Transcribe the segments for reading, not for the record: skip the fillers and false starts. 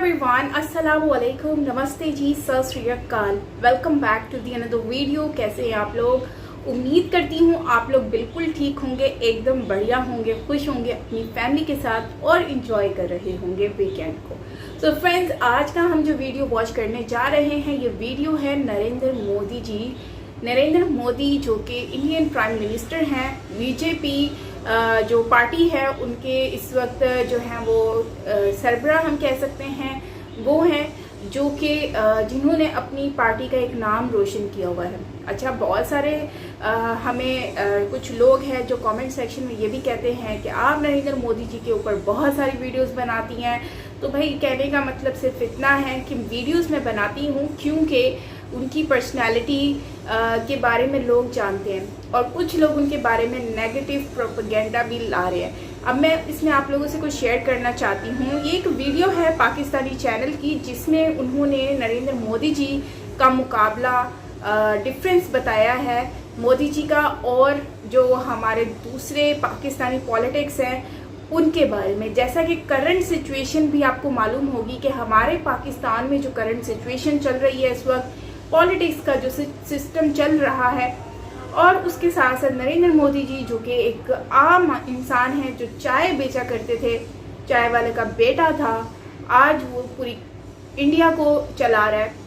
Everyone, अस्सलाम वालेकुम, नमस्ते जी, Sat Sri Akal. Welcome back to the another video. कैसे हैं आप लोग? उम्मीद करती हूँ आप लोग बिल्कुल ठीक होंगे, एकदम बढ़िया होंगे, खुश होंगे अपनी फैमिली के साथ और इंजॉय कर रहे होंगे वीकेंड को। सो फ्रेंड्स, आज का हम जो वीडियो वॉच करने जा रहे हैं, ये वीडियो है नरेंद्र मोदी जी। नरेंद्र मोदी जो कि इंडियन प्राइम मिनिस्टर हैं, बीजेपी जो पार्टी है उनके इस वक्त जो है वो सरबराह हम कह सकते हैं, वो हैं जो कि जिन्होंने अपनी पार्टी का एक नाम रोशन किया हुआ है। अच्छा, बहुत सारे हमें कुछ लोग हैं जो कमेंट सेक्शन में ये भी कहते हैं कि आप नरेंद्र मोदी जी के ऊपर बहुत सारी वीडियोस बनाती हैं। तो भाई, कहने का मतलब सिर्फ इतना है कि वीडियोस मैं बनाती हूँ क्योंकि उनकी पर्सनालिटी के बारे में लोग जानते हैं और कुछ लोग उनके बारे में नेगेटिव प्रोपेगेंडा भी ला रहे हैं। अब मैं इसमें आप लोगों से कुछ शेयर करना चाहती हूँ। ये एक वीडियो है पाकिस्तानी चैनल की जिसमें उन्होंने नरेंद्र मोदी जी का मुकाबला डिफरेंस बताया है मोदी जी का और जो हमारे दूसरे पाकिस्तानी पॉलिटिक्स हैं उनके बारे में। जैसा कि करंट सिचुएशन भी आपको मालूम होगी कि हमारे पाकिस्तान में जो करंट सिचुएशन चल रही है इस वक्त, पॉलिटिक्स का जो सिस्टम चल रहा है, और उसके साथ साथ नरेंद्र मोदी जी जो कि एक आम इंसान है जो चाय बेचा करते थे, चाय वाले का बेटा था, आज वो पूरी इंडिया को चला रहा है।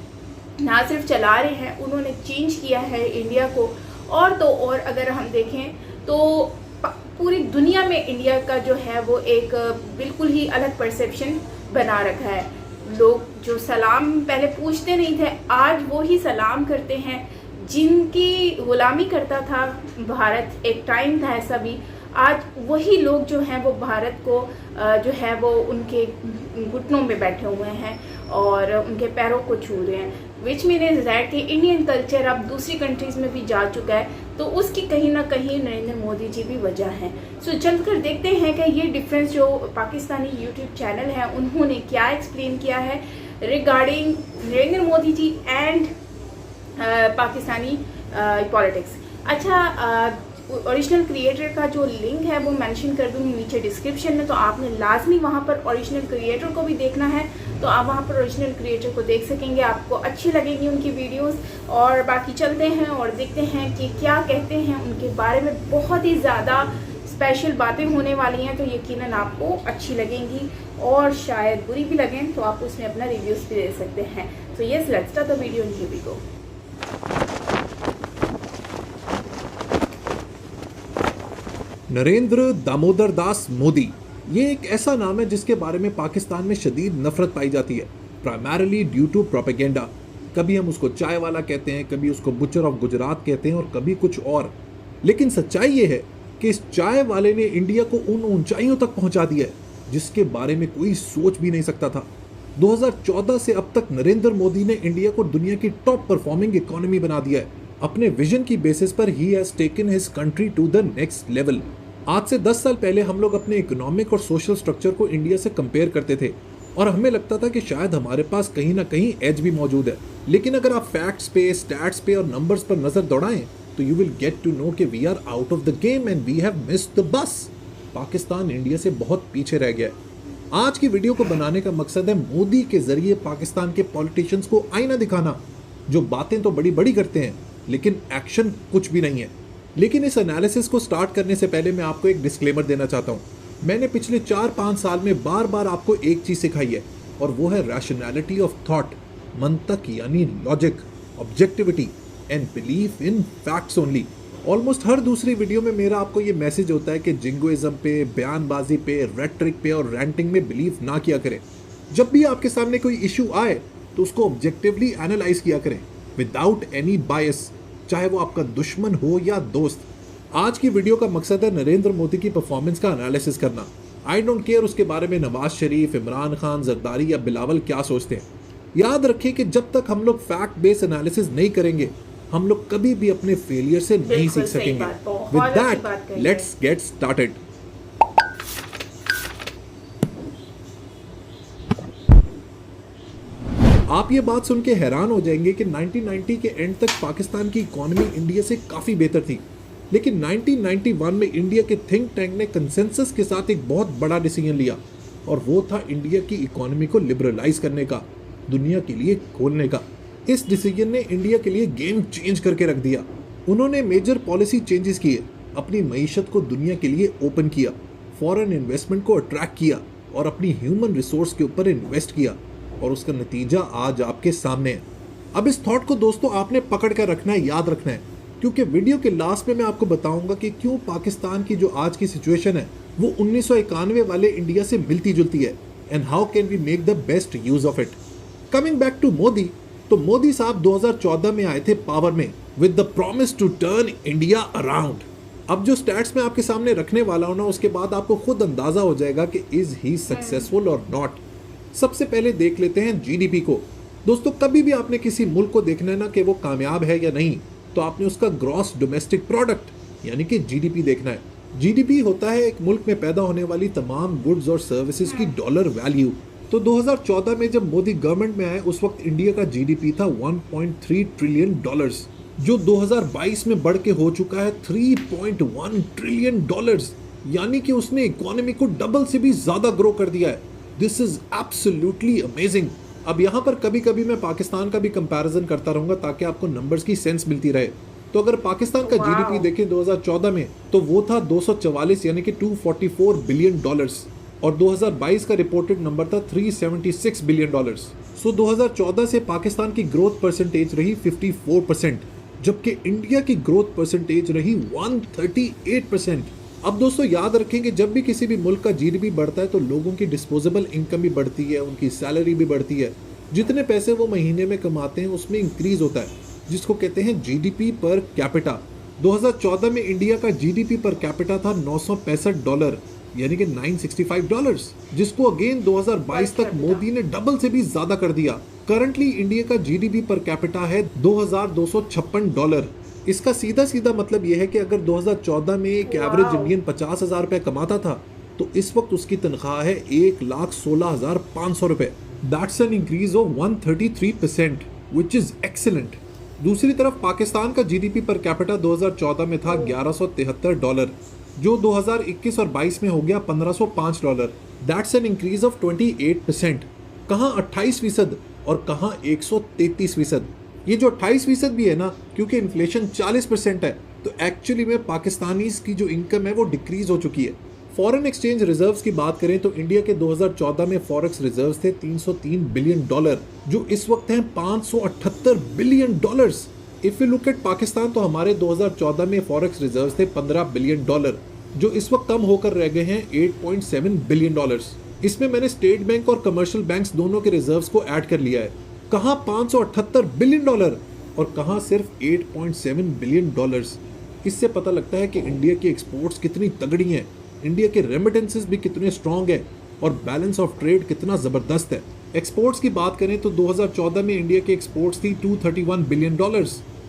ना सिर्फ चला रहे हैं, उन्होंने चेंज किया है इंडिया को। और तो और अगर हम देखें तो पूरी दुनिया में इंडिया का जो है वो एक बिल्कुल ही अलग परसेप्शन बना रखा है। लोग जो सलाम पहले पूछते नहीं थे, आज वो ही सलाम करते हैं। जिनकी गुलामी करता था भारत, एक टाइम था ऐसा भी, आज वही लोग जो हैं वो भारत को जो है वो उनके घुटनों में बैठे हुए हैं और उनके पैरों को छू रहे हैं। विच मीन्स दैट कि इंडियन कल्चर अब दूसरी कंट्रीज़ में भी जा चुका है, तो उसकी कहीं ना कहीं नरेंद्र मोदी जी भी वजह है। सो चलकर देखते हैं कि ये डिफरेंस जो पाकिस्तानी यूट्यूब चैनल है उन्होंने क्या एक्सप्लेन किया है regarding Narendra Modi ji and Pakistani politics. अच्छा, ओरिजिनल क्रिएटर का जो लिंक है वो मेंशन कर दूँगी नीचे डिस्क्रिप्शन में, तो आपने लाजमी वहाँ पर ओरिजिनल क्रिएटर को भी देखना है, तो आप वहाँ पर ओरिजिनल क्रिएटर को देख सकेंगे, आपको अच्छी लगेगी उनकी वीडियोस। और बाकी चलते हैं और देखते हैं कि क्या कहते हैं उनके बारे में। बहुत ही ज़्यादा स्पेशल बातें होने वाली हैं, तो यकीनन आपको अच्छी लगेंगी और शायद बुरी भी लगें, तो आप उसमें अपना रिव्यूज़ भी दे सकते हैं। So yes, let's start the video, here we go. Narendra Damodar Das Modi, ये एक ऐसा नाम है जिसके बारे में पाकिस्तान में शदीद नफरत पाई जाती है, प्राइमरली ड्यू टू प्रोपेगेंडा। कभी हम उसको चाय वाला कहते हैं, कभी उसको बुचर ऑफ गुजरात कहते हैं और कभी कुछ और। लेकिन सच्चाई ये है कि इस चाय वाले ने इंडिया को उन ऊंचाइयों तक पहुंचा दिया है जिसके बारे में कोई सोच भी नहीं सकता था। 2014 से अब तक नरेंद्र मोदी ने इंडिया को दुनिया की टॉप परफॉर्मिंग इकोनॉमी बना दिया है। अपने विजन की बेसिस पर ही has taken his country to the next level. आज से 10 साल पहले हम लोग अपने इकोनॉमिक और सोशल स्ट्रक्चर को इंडिया से कंपेयर करते थे और हमें लगता था कि शायद हमारे पास कहीं ना कहीं एज भी मौजूद है। लेकिन अगर आप फैक्ट्स पे, स्टैट्स पे और नंबर्स पर नजर दौड़ाएं तो you will get to know कि we are out of the game and we have missed the bus. Pakistan India से बहुत पीछे रह गया है। आज की वीडियो को बनाने का मकसद है मोदी के जरिए पाकिस्तान के पॉलिटिशियंस को आईना दिखाना, जो बातें तो बड़ी बड़ी करते हैं लेकिन एक्शन कुछ भी नहीं है। लेकिन इस एनालिसिस को स्टार्ट करने से पहले मैं आपको एक डिस्क्लेमर देना चाहता हूँ। मैंने पिछले 4-5 साल में बार बार आपको एक चीज़ सिखाई है और वो है रैशनैलिटी ऑफ थॉट, मंतक यानी logic, objectivity and belief in facts only. Almost हर दूसरी वीडियो में मेरा आपको ये मैसेज होता है कि जिंगोइज्म पे, बयानबाजी पे, रेट्रिक पे और रैंटिंग में बिलीव ना किया करें। जब भी आपके सामने कोई इशू आए तो उसको ऑब्जेक्टिवली एनालाइज किया करें विदाउट एनी बायस, चाहे वो आपका दुश्मन हो या दोस्त। आज की वीडियो का मकसद है नरेंद्र मोदी की परफॉर्मेंस का एनालिसिस करना। आई डोंट केयर उसके बारे में नवाज शरीफ, इमरान खान, जरदारी या बिलावल क्या सोचते हैं। याद रखिए कि जब तक हम लोग फैक्ट बेस्ड एनालिसिस नहीं करेंगे हम लोग कभी भी अपने फेलियर से नहीं सीख सकेंगे। With that let's get started. आप ये बात सुन के हैरान हो जाएंगे कि 1990 के एंड तक पाकिस्तान की इकोनॉमी इंडिया से काफ़ी बेहतर थी, लेकिन 1991 में इंडिया के थिंक टैंक ने कंसेंसस के साथ एक बहुत बड़ा डिसीजन लिया। और वो था इंडिया की इकोनॉमी को लिबरलाइज करने का, दुनिया के लिए खोलने का। इस डिसीजन ने इंडिया के लिए गेम चेंज करके रख दिया। उन्होंने मेजर पॉलिसी चेंजेस किए, अपनी मईशत को दुनिया के लिए ओपन किया, फॉरेन इन्वेस्टमेंट को अट्रैक्ट किया और अपनी ह्यूमन रिसोर्स के ऊपर इन्वेस्ट किया, और उसका नतीजा आज आपके सामने है। अब इस थॉट को दोस्तों आपने पकड़ कर रखना है, याद रखना है, क्योंकि वीडियो के लास्ट में मैं आपको बताऊंगा कि क्यों पाकिस्तान की जो आज की सिचुएशन है वो 1991 वाले इंडिया से मिलती जुलती है, and how can we make the best use of it. Coming back to Modi, तो मोदी साहब 2014 में आए थे पावर में with the promise to turn India around. अब जो स्टैट्स मैं आपके सामने रखने वाला हूं ना, उसके बाद आपको खुद अंदाजा हो जाएगा कि इज ही सक्सेसफुल और नॉट। सबसे पहले देख लेते हैं जीडीपी को। दोस्तों कभी भी आपने किसी मुल्क को देखना है ना कि वो कामयाब है या नहीं, तो आपने उसका ग्रॉस डोमेस्टिक प्रोडक्ट यानी कि जीडीपी देखना है। जीडीपी होता है एक मुल्क में पैदा होने वाली तमाम गुड्स और सर्विसेज की डॉलर वैल्यू। तो 2014 में जब मोदी गवर्नमेंट में आए उस वक्त इंडिया का जीडीपी था 1.3 ट्रिलियन डॉलर्स, जो 2022 में बढ़ के हो चुका है 3.1 ट्रिलियन डॉलर्स, यानी कि उसने इकोनॉमी को डबल से भी ज्यादा ग्रो कर दिया है। This is absolutely amazing. अब यहाँ पर कभी कभी मैं पाकिस्तान का भी कंपैरिजन करता रहूंगा ताकि आपको नंबर्स की सेंस मिलती रहे। तो अगर पाकिस्तान का जीडीपी देखें 2014 में, तो वो था 244 यानी कि 244 बिलियन डॉलर्स, और 2022 का रिपोर्टेड नंबर था 376 बिलियन डॉलर्स। सो 2014 से पाकिस्तान की ग्रोथ परसेंटेज रही 54%, जबकि इंडिया की ग्रोथ परसेंटेज रही 138%। अब दोस्तों याद रखें कि जब भी किसी भी मुल्क का जीडीपी बढ़ता है तो लोगों की डिस्पोजेबल इनकम भी बढ़ती है, उनकी सैलरी भी बढ़ती है, जितने पैसे वो महीने में कमाते हैं उसमें इंक्रीज होता है, जिसको कहते हैं जीडीपी पर कैपिटा। 2014 में इंडिया का जीडीपी पर कैपिटा था $965 यानी कि $965, जिसको अगेन 2022 तक मोदी ने डबल से भी ज्यादा कर दिया। करंटली इंडिया का जीडीपी पर कैपिटा है $2256। इसका सीधा सीधा मतलब यह है कि अगर 2014 में एक एवरेज इंडियन 50,000 रुपए कमाता था, तो इस वक्त उसकी तनख्वाह है 1,16,500 रुपए। That's an increase of 133%, which is excellent. दूसरी तरफ पाकिस्तान का जीडीपी पर कैपिटा 2014 में था $1173, जो 2021 और 22 में हो गया $1505। That's an increase of 28%। कहाँ 28% और कहाँ 133%। ये जो 28% भी है ना, क्योंकि इन्फ्लेशन 40% है, तो एक्चुअली में पाकिस्तानीज की जो इनकम है वो डिक्रीज हो चुकी है। फॉरेन एक्सचेंज रिजर्व्स की बात करें तो इंडिया के 2014 में फॉरेक्स रिजर्व्स थे $303 बिलियन, जो इस वक्त हैं $578 billion. If you look at Pakistan, तो हमारे 2014 में फॉरेक्स रिजर्व्स थे $15 बिलियन, जो इस वक्त कम होकर रह गए हैं $8.7 बिलियन। इसमें मैंने स्टेट बैंक और कमर्शियल बैंक्स दोनों के रिजर्व्स को ऐड कर लिया है। कहाँ $578 बिलियन और कहाँ सिर्फ $8.7 बिलियन। इससे पता लगता है कि इंडिया की एक्सपोर्ट्स कितनी तगड़ी हैं, इंडिया के रेमिटेंसेस भी कितने स्ट्रॉन्ग है, और बैलेंस ऑफ ट्रेड कितना ज़बरदस्त है। एक्सपोर्ट्स की बात करें तो 2014 में इंडिया की एक्सपोर्ट्स थी $231 बिलियन,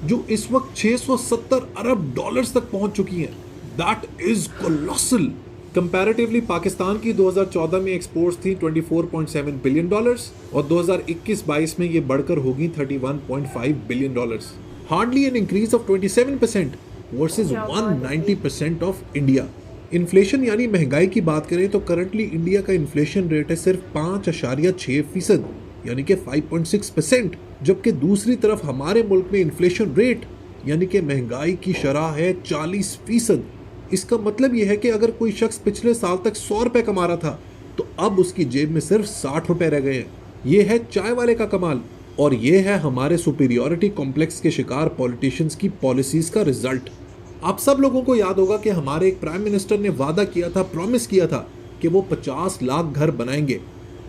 जो इस वक्त $670 अरब तक पहुंच चुकी हैं। That is colossal. Comparatively Pakistan की 2014 में एक्सपोर्ट्स थी $24.7 बिलियन, और 2021-22 में ये बढ़कर होगी $31.5 billion. Hardly an increase of 27% versus 190% of India. Inflation यानी महंगाई की बात करें तो करंटली इंडिया का इन्फ्लेशन रेट है सिर्फ 5.6% यानी कि 5.6%, जबकि दूसरी तरफ हमारे मुल्क में इन्फ्लेशन रेट यानी कि महंगाई की शरह है 40%। इसका मतलब यह है कि अगर कोई शख्स पिछले साल तक 100 रुपए कमा रहा था, तो अब उसकी जेब में सिर्फ 60 रुपए रह गए हैं। ये है चाय वाले का कमाल, और ये है हमारे सुपीरियरिटी कॉम्प्लेक्स के शिकार पॉलिटिशियंस की पॉलिसीज का रिजल्ट। आप सब लोगों को याद होगा कि हमारे एक प्राइम मिनिस्टर ने वादा किया था, प्रॉमिस किया था कि वो 50 लाख घर बनाएंगे।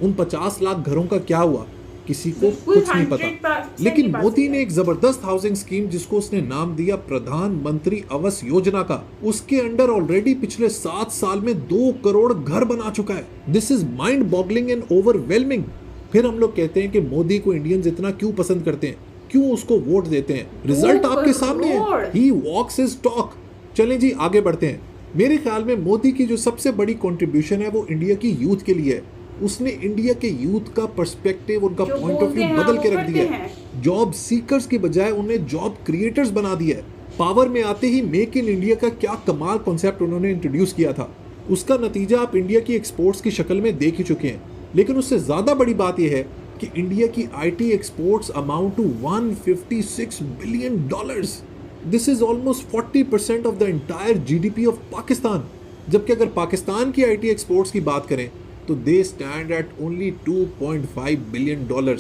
उन 50 लाख घरों का क्या हुआ, किसी को कुछ नहीं पता। लेकिन मोदी ने एक जबरदस्त हाउसिंग स्कीम, जिसको उसने नाम दिया प्रधानमंत्री आवास योजना का, उसके अंडर ऑलरेडी पिछले 7 साल में 2 करोड़ घर बना चुका है। This is mind boggling and overwhelming. फिर हम लोग कहते हैं कि मोदी को इंडियंस इतना क्यों पसंद करते हैं, क्यों उसको वोट देते हैं। रिजल्ट आपके सामने है, ही वॉक्स हिज टॉक। चलें जी आगे बढ़ते हैं। मेरे ख्याल में मोदी की जो सबसे बड़ी कंट्रीब्यूशन है वो इंडिया की यूथ के लिए है। उसने इंडिया के यूथ का पर्सपेक्टिव, उनका पॉइंट ऑफ व्यू बदल के रख दिया है। जॉब सीकर्स की बजाय उन्हें जॉब क्रिएटर्स बना दिया है। पावर में आते ही मेक इन इंडिया का क्या कमाल कॉन्सेप्ट उन्होंने इंट्रोड्यूस किया था। उसका नतीजा आप इंडिया की एक्सपोर्ट्स की शक्ल में देख ही चुके हैं। लेकिन उससे ज़्यादा बड़ी बात यह है कि इंडिया की IT exports amount to $156 billion. This is almost 40% of the entire GDP of Pakistan. जबकि अगर पाकिस्तान की आईटी एक्सपोर्ट्स की बात करें तो they stand at only $2.5 billion.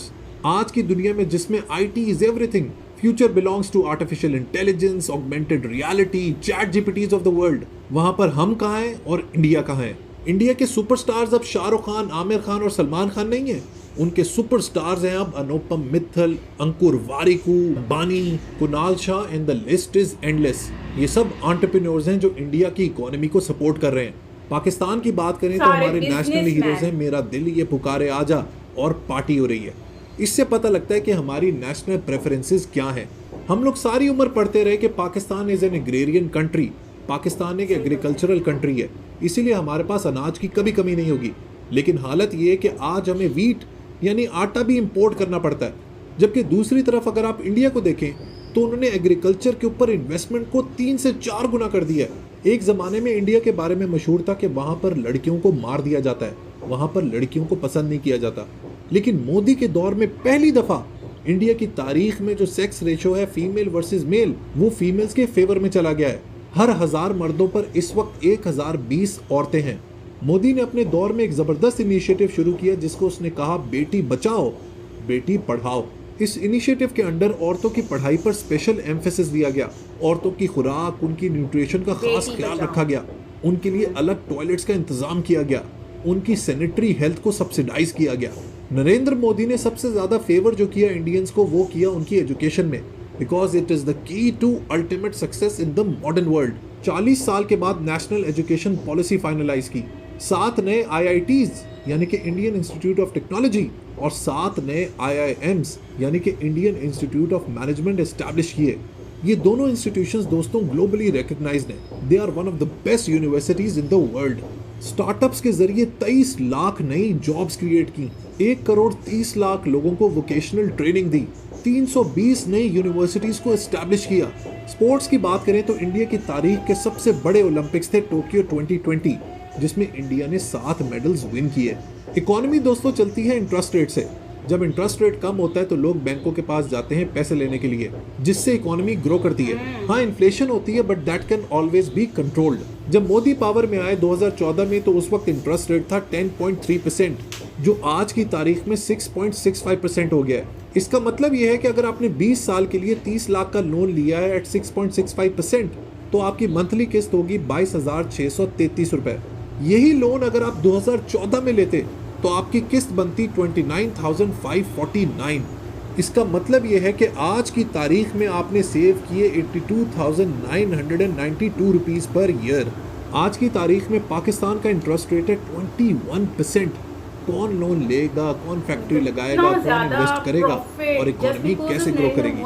आज की दुनिया में जिसमें IT is everything, future belongs to artificial intelligence, augmented reality, chat GPTs of the world, वहां पर हम कहाँ हैं और इंडिया कहाँ है? इंडिया के सुपरस्टार्स अब शाहरुख खान, आमिर खान और सलमान खान नहीं है। उनके सुपरस्टार्स हैं अब अनुपम मित्तल, अंकुर वारिकू, बानी, Kunal Shah and the list is endless. ये सब एंटरप्रेन्योर्स हैं जो इंडिया की इकोनॉमी को सपोर्ट कर रहे हैं। पाकिस्तान की बात करें तो हमारे नेशनल हीरोज हैं मेरा दिल ये पुकारे आजा और पार्टी हो रही है। इससे पता लगता है कि हमारी नेशनल प्रेफरेंसेस क्या हैं। हम लोग सारी उम्र पढ़ते रहे कि Pakistan is an agrarian country, Pakistan एक एग्रीकल्चरल कंट्री है, इसीलिए हमारे पास अनाज की कभी कमी नहीं होगी। लेकिन हालत ये है कि आज हमें वीट यानी आटा भी इंपोर्ट करना पड़ता है। जबकि दूसरी तरफ अगर आप इंडिया को देखें तो उन्होंने एग्रीकल्चर के ऊपर इन्वेस्टमेंट को 3 से 4 गुना कर दिया है। एक ज़माने में इंडिया के बारे में मशहूर था कि वहाँ पर लड़कियों को मार दिया जाता है, वहाँ पर लड़कियों को पसंद नहीं किया जाता। लेकिन मोदी के दौर में पहली दफ़ा इंडिया की तारीख में जो सेक्स रेशो है फीमेल वर्सेस मेल, वो फीमेल्स के फेवर में चला गया है। हर 1000 मर्दों पर इस वक्त 1020 औरतें हैं। मोदी ने अपने दौर में एक ज़बरदस्त इनिशिएटिव शुरू किया जिसको उसने कहा बेटी बचाओ बेटी पढ़ाओ। इस इनिशिएटिव के अंडर औरतों की पढ़ाई पर स्पेशल एम्फेसिस दिया गया। औरतों की खुराक, उनकी न्यूट्रिशन का खास ख्याल रखा गया, उनके लिए अलग टॉयलेट्स का इंतजाम किया गया, उनकी सैनिटरी हेल्थ को सब्सिडाइज किया गया। नरेंद्र मोदी ने सबसे ज़्यादा फेवर जो किया इंडियंस को वो किया उनकी एजुकेशन में, because it is the key to ultimate success in the modern world. 40 साल के बाद नेशनल एजुकेशन पॉलिसी फाइनलाइज की, 7 नए IITs यानी कि इंडियन इंस्टीट्यूट ऑफ टेक्नोलॉजी और 7 नए IIMs यानी कि Indian Institute of Management establish किए। ये दोनों इंस्टीट्यूशंस दोस्तों ग्लोबली रिकग्नाइज्ड हैं। They are one of the best universities in the world. Startups के जरिए 23 लाख नई जॉब्स क्रिएट की, 1 करोड़ 30 लाख लोगों को वोकेशनल ट्रेनिंग दी, 320 नई यूनिवर्सिटीज को एस्टैब्लिश किया। स्पोर्ट्स की बात करें तो इंडिया की तारीख के सबसे बड़े ओलंपिक्स थे टोक्यो 2020, जिसमें इंडिया ने 7 मेडल्स विन किए। इकोनॉमी दोस्तों चलती है इंटरेस्ट रेट से। जब इंटरेस्ट रेट कम होता है तो लोग बैंकों के पास जाते हैं पैसे लेने के लिए, जिससे इकोनॉमी ग्रो करती है। हाँ, इन्फ्लेशन होती है but that can always be controlled. जब मोदी पावर में आए 2014 में तो उस वक्त इंटरेस्ट रेट था 10.3%, जो आज की तारीख में 6.65% हो गया है। इसका मतलब यह है कि अगर आपने 20 साल के लिए 30 लाख का लोन लिया है एट 6.65%, तो आपकी मंथली किस्त होगी 22,633 रुपए। यही लोन अगर आप 2014 में लेते तो आपकी किस्त बनती 29,549। इसका मतलब यह है कि आज की तारीख में आपने सेव किए 82,992 रुपीस पर ईयर। आज की तारीख में पाकिस्तान का इंटरेस्ट रेट है 21%। कौन लोन लेगा, कौन फैक्ट्री लगाएगा, कौन इन्वेस्ट करेगा और इकोनॉमी कैसे ग्रो करेगी।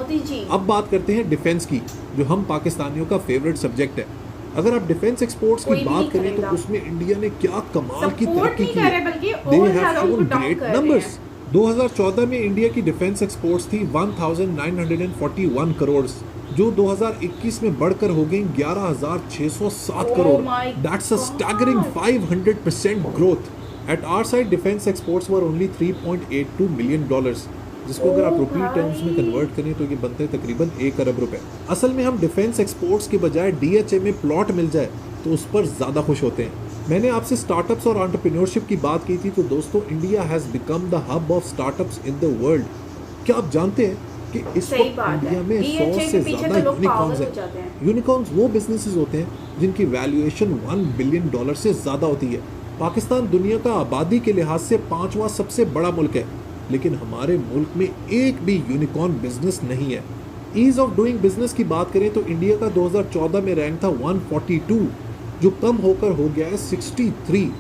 अब बात करते हैं डिफेंस की, जो हम पाकिस्तानियों का फेवरेट सब्जेक्ट है। अगर आप डिफेंस एक्सपोर्ट्स की बात करें तो उसमें इंडिया ने क्या कमाल की तरक्की की। They have shown great numbers. 2014 में इंडिया की डिफेंस एक्सपोर्ट्स थी 1941 करोड़, जो 2021 में बढ़कर हो गई 11,607 crore. That's a staggering 500% growth. At our side defence exports were only $3.82 million, जिसको अगर आप रुपी टर्म्स में कन्वर्ट करें तो ये बनते हैं तकरीबन 1 अरब रुपए। असल में हम डिफेंस एक्सपोर्ट्स के बजाय DHA में प्लॉट मिल जाए तो उस पर ज़्यादा खुश होते हैं। मैंने आपसे स्टार्टअप्स और एंटरप्रेन्योरशिप की बात की थी, तो दोस्तों India has become the hub of startups in the world. क्या आप जानते हैं कि इस वक्त इंडिया में 100 से ज़्यादा यूनिकॉर्न्स हैं। यूनिकॉर्न्स वो बिजनेसेस होते हैं जिनकी वैल्यूएशन $1 बिलियन से ज़्यादा होती है। पाकिस्तान दुनिया का आबादी के लिहाज से 5वां सबसे बड़ा मुल्क है, लेकिन हमारे मुल्क में एक भी यूनिकॉर्न बिजनेस नहीं है। ईज ऑफ डूइंग बिजनेस की बात करें तो इंडिया का 2014 में रैंक था 142, जो कम होकर हो गया है 63।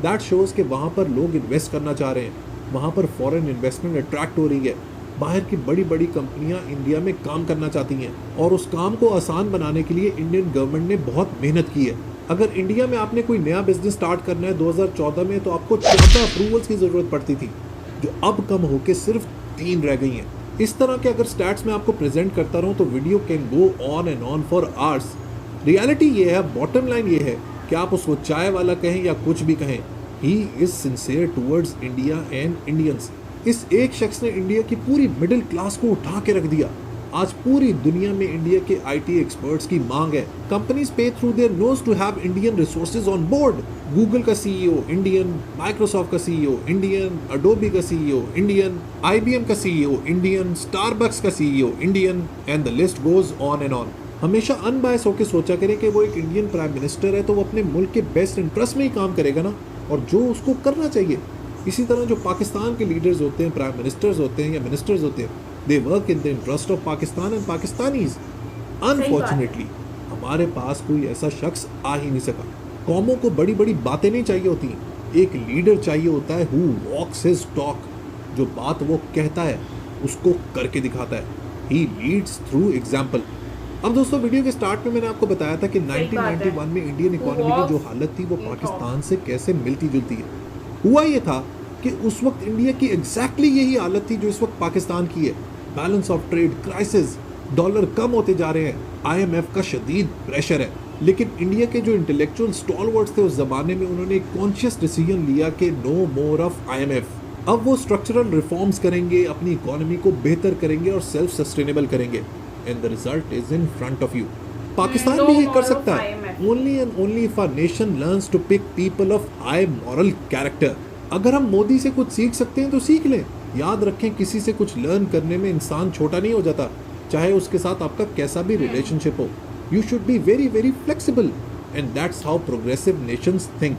दैट शोज कि वहाँ पर लोग इन्वेस्ट करना चाह रहे हैं, वहाँ पर फॉरेन इन्वेस्टमेंट अट्रैक्ट हो रही है। बाहर की बड़ी बड़ी कंपनियां इंडिया में काम करना चाहती हैं और उस काम को आसान बनाने के लिए इंडियन गवर्नमेंट ने बहुत मेहनत की है। अगर इंडिया में आपने कोई नया बिजनेस स्टार्ट करना है 2014 में तो आपको 14 अप्रूवल्स की ज़रूरत पड़ती थी, जो अब कम होकर सिर्फ 3 रह गई हैं। इस तरह के अगर स्टैट्स में आपको प्रेजेंट करता रहूं तो video can go on and on for hours. Reality ये है, बॉटम लाइन ये है क्या आप उसको चाय वाला कहें या कुछ भी कहें, he is sincere towards India and Indians. इस एक शख्स ने इंडिया की पूरी मिडिल क्लास को उठा के रख दिया। आज पूरी दुनिया में इंडिया के आईटी एक्सपर्ट्स की मांग है। Companies pay through their nose to have Indian resources on board. Google का सीईओ इंडियन, माइक्रोसॉफ्ट का सीईओ इंडियन, अडोबी का सीईओ इंडियन, आईबीएम का सीईओ इंडियन, स्टारबक्स का CEO Indian, and the list goes on and on. हमेशा unbiased होकर सोचा करें कि वो एक इंडियन प्राइम मिनिस्टर है तो वो अपने मुल्क के बेस्ट इंटरेस्ट में ही काम करेगा ना, और जो उसको करना चाहिए। इसी तरह जो पाकिस्तान के लीडर्स होते हैं, प्राइम मिनिस्टर्स होते हैं या मिनिस्टर्स होते हैं, they work in the interest of Pakistan and Pakistanis. Unfortunately हमारे पास कोई ऐसा शख्स आ ही नहीं सका। कौमों को बड़ी बड़ी बातें नहीं चाहिए होती, एक लीडर चाहिए होता है हु वॉक्स हिज टॉक। जो बात वो कहता है उसको करके दिखाता है। ही लीड्स थ्रू एग्जाम्पल। अब दोस्तों, वीडियो के स्टार्ट में मैंने आपको बताया था कि 1991 में इंडियन इकोनॉमी की जो हालत थी वो पाकिस्तान से कैसे मिलती जुलती है। हुआ ये था कि उस वक्त इंडिया की एग्जैक्टली यही हालत थी जो इस वक्त पाकिस्तान की है। Balance of trade crisis, dollar कम होते जा रहे हैं, आईएमएफ का शदीद प्रेशर है। लेकिन इंडिया के जो इंटेलेक्चुअल स्टॉलवर्ड्स थे उस जमाने में, उन्होंने एक कॉन्शियस डिसीजन लिया कि नो मोर ऑफ आईएमएफ। अब वो स्ट्रक्चरल रिफॉर्म्स करेंगे, अपनी इकोनॉमी को बेहतर करेंगे और सेल्फ सस्टेनेबल करेंगे, and the result is in front of you. Pakistan भी ये कर सकता है, only and only if our nation learns to pick people of high moral character. अगर हम मोदी से कुछ सीख सकते हैं तो सीख लें। याद रखें, किसी से कुछ लर्न करने में इंसान छोटा नहीं हो जाता, चाहे उसके साथ आपका कैसा भी रिलेशनशिप हो। You should be very very flexible, and that's how progressive Nations think.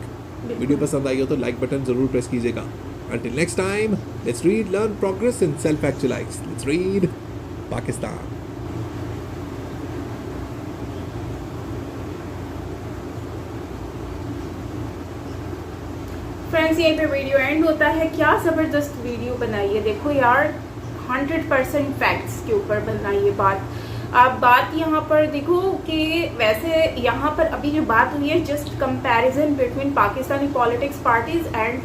Video पसंद आई हो तो लाइक बटन जरूर प्रेस कीजिएगा। Until next time, let's read, learn, progress and self-actualize. Let's read Pakistan. Friends, यहीं पे वीडियो एंड होता है। क्या ज़बरदस्त वीडियो बनाई है, देखो यार, 100% फैक्ट्स के ऊपर बनाई है बात। आप बात यहाँ पर देखो कि वैसे यहाँ पर अभी जो बात हुई है, just comparison between Pakistani politics parties and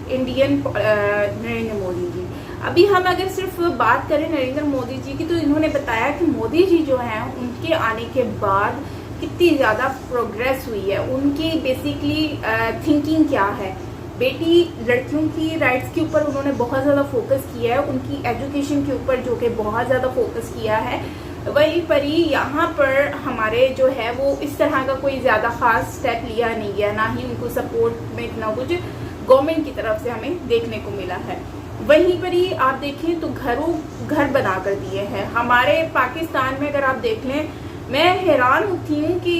Indian Narendra Modi ji. अभी हम अगर सिर्फ बात करें नरेंद्र मोदी जी की, तो इन्होंने बताया कि मोदी जी जो हैं उनके आने के बाद कितनी ज़्यादा प्रोग्रेस हुई है। उनकी बेसिकली थिंकिंग क्या है, बेटी लड़कियों की राइट्स के ऊपर उन्होंने बहुत ज़्यादा फोकस किया है, उनकी एजुकेशन के ऊपर जो कि बहुत ज़्यादा फोकस किया है। वहीं पर ही यहाँ पर हमारे जो है वो इस तरह का कोई ज़्यादा ख़ास स्टेप लिया नहीं गया, ना ही उनको सपोर्ट में इतना कुछ गवर्नमेंट की तरफ से हमें देखने को मिला है। वहीं पर ही आप देखें तो घर बना कर दिए हैं हमारे पाकिस्तान में। अगर आप देख लें, मैं हैरान होती हूँ कि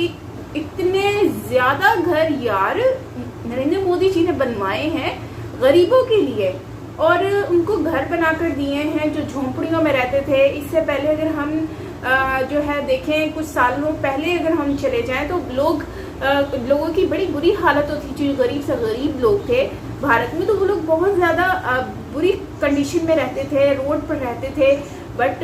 इतने ज़्यादा घर यार नरेंद्र मोदी जी ने बनवाए हैं गरीबों के लिए, और उनको घर बना कर दिए हैं जो झोंपड़ियों में रहते थे। इससे पहले अगर हम जो है देखें, कुछ सालों पहले अगर हम चले जाएं तो लोगों की बड़ी बुरी हालत होती थी। जो गरीब से गरीब लोग थे भारत में, तो वो लोग बहुत ज़्यादा बुरी कंडीशन में रहते थे, रोड पर रहते थे। बट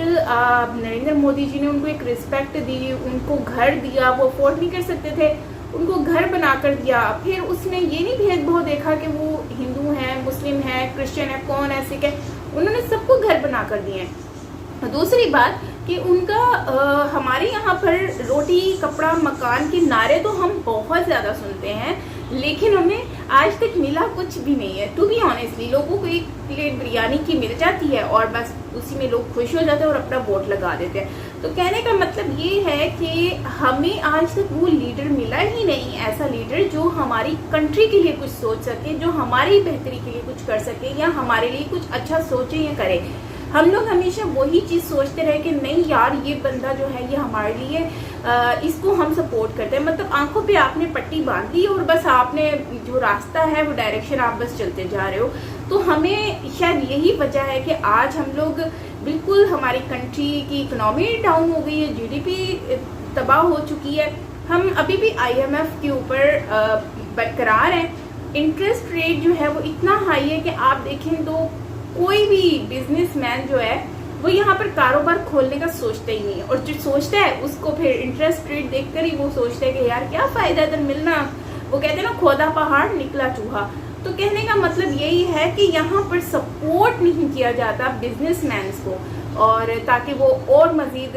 नरेंद्र मोदी जी ने उनको एक रिस्पेक्ट दी, उनको घर दिया। वो अफोर्ड नहीं कर सकते थे, उनको घर बना कर दिया। फिर उसने ये नहीं भेदभाव देखा कि वो हिंदू हैं, मुस्लिम हैं, क्रिश्चियन है, कौन है, सिख है, उन्होंने सबको घर बना कर दिए। दूसरी बात कि उनका हमारे यहाँ पर रोटी कपड़ा मकान के नारे तो हम बहुत ज़्यादा सुनते हैं, लेकिन हमें आज तक मिला कुछ भी नहीं है। टू बी ऑनेस्टली, लोगों को एक प्लेट बिरयानी की मिल जाती है और बस उसी में लोग खुश हो जाते हैं और अपना वोट लगा देते हैं। तो कहने का मतलब ये है कि हमें आज तक वो लीडर मिला ही नहीं, ऐसा लीडर जो हमारी कंट्री के लिए कुछ सोच सके, जो हमारी बेहतरी के लिए कुछ कर सके, या हमारे लिए कुछ अच्छा सोचे या करे। हम लोग हमेशा वही चीज़ सोचते रहे कि नहीं यार, ये बंदा जो है ये हमारे लिए इसको हम सपोर्ट करते हैं। मतलब आंखों पे आपने पट्टी बांध दी और बस आपने जो रास्ता है वो डायरेक्शन आप बस चलते जा रहे हो। तो हमें शायद यही वजह है कि आज हम लोग बिल्कुल, हमारी कंट्री की इकोनॉमी डाउन हो गई है, जीडीपी तबाह हो चुकी है। हम अभी भी आईएमएफ के ऊपर बरकरार हैं। इंटरेस्ट रेट जो है वो इतना हाई है कि आप देखें तो कोई भी बिजनेसमैन जो है वो यहाँ पर कारोबार खोलने का सोचता ही नहीं है, और जो सोचता है उसको फिर इंटरेस्ट रेट देखकर ही वो सोचता है कि यार क्या फायदा इधर मिलना। वो कहते हैं ना, खोदा पहाड़ निकला चूहा। तो कहने का मतलब यही है कि यहाँ पर सपोर्ट नहीं किया जाता बिजनेसमैन्स को, और ताकि वो और मज़ीद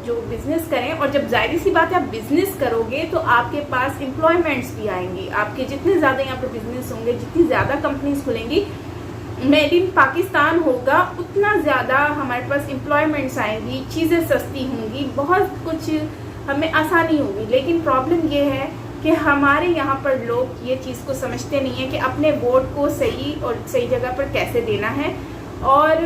जो बिज़नेस करें। और जब जाहिर सी बात है आप बिज़नेस करोगे तो आपके पास एम्प्लॉयमेंट्स भी आएंगी। आपके जितने ज़्यादा यहाँ पर बिज़नेस होंगे, जितनी ज़्यादा कंपनीज खुलेंगी, मेड इन पाकिस्तान होगा, उतना ज़्यादा हमारे पास एम्प्लॉयमेंट्स आएंगी, चीज़ें सस्ती होंगी, बहुत कुछ हमें आसानी होगी। लेकिन प्रॉब्लम ये है कि हमारे यहाँ पर लोग ये चीज़ को समझते नहीं है कि अपने वोट को सही और सही जगह पर कैसे देना है। और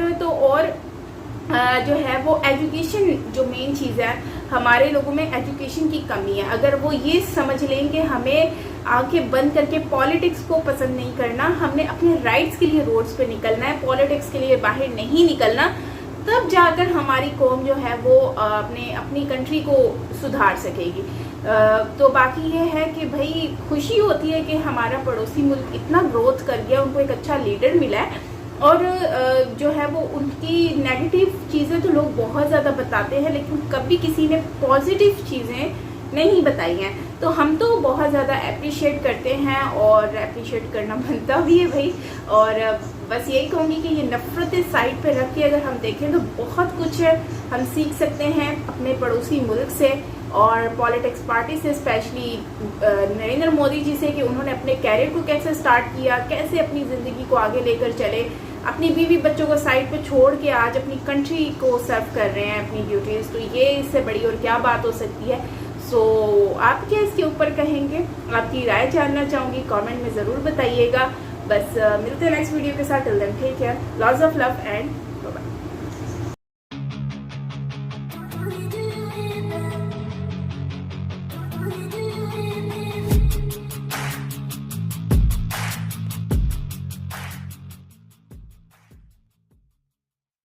जो है वो एजुकेशन जो मेन चीज़ है, हमारे लोगों में एजुकेशन की कमी है। अगर वो ये समझ लेंगे हमें आंखें बंद करके पॉलिटिक्स को पसंद नहीं करना, हमने अपने राइट्स के लिए रोड्स पे निकलना है, पॉलिटिक्स के लिए बाहर नहीं निकलना, तब जाकर हमारी कौम जो है वो अपनी कंट्री को सुधार सकेगी। तो बाकी ये है कि भाई खुशी होती है कि हमारा पड़ोसी मुल्क इतना ग्रोथ कर गया, उनको एक अच्छा लीडर मिला है। और जो है वो उनकी नेगेटिव चीज़ें तो लोग बहुत ज़्यादा बताते हैं, लेकिन कभी किसी ने पॉजिटिव चीज़ें नहीं बताई हैं। तो हम तो बहुत ज़्यादा अप्रिशिएट करते हैं और अप्रिशिएट करना बनता भी है भाई। और बस यही कहूँगी कि ये नफ़रत साइड पे रख के अगर हम देखें तो बहुत कुछ हम सीख सकते हैं अपने पड़ोसी मुल्क से और पॉलिटिक्स पार्टी से, स्पेशली नरेंद्र मोदी जी से, कि उन्होंने अपने कैरियर को कैसे स्टार्ट किया, कैसे अपनी ज़िंदगी को आगे लेकर चले, अपनी बीवी बच्चों को साइड पे छोड़ के आज अपनी कंट्री को सर्व कर रहे हैं अपनी ड्यूटीज़। तो ये इससे बड़ी और क्या बात हो सकती है। सो आप क्या इसके ऊपर कहेंगे, आपकी राय जानना चाहूँगी, कमेंट में ज़रूर बताइएगा। बस मिलते हैं नेक्स्ट वीडियो के साथ। Till then take care, lots of love and bye bye.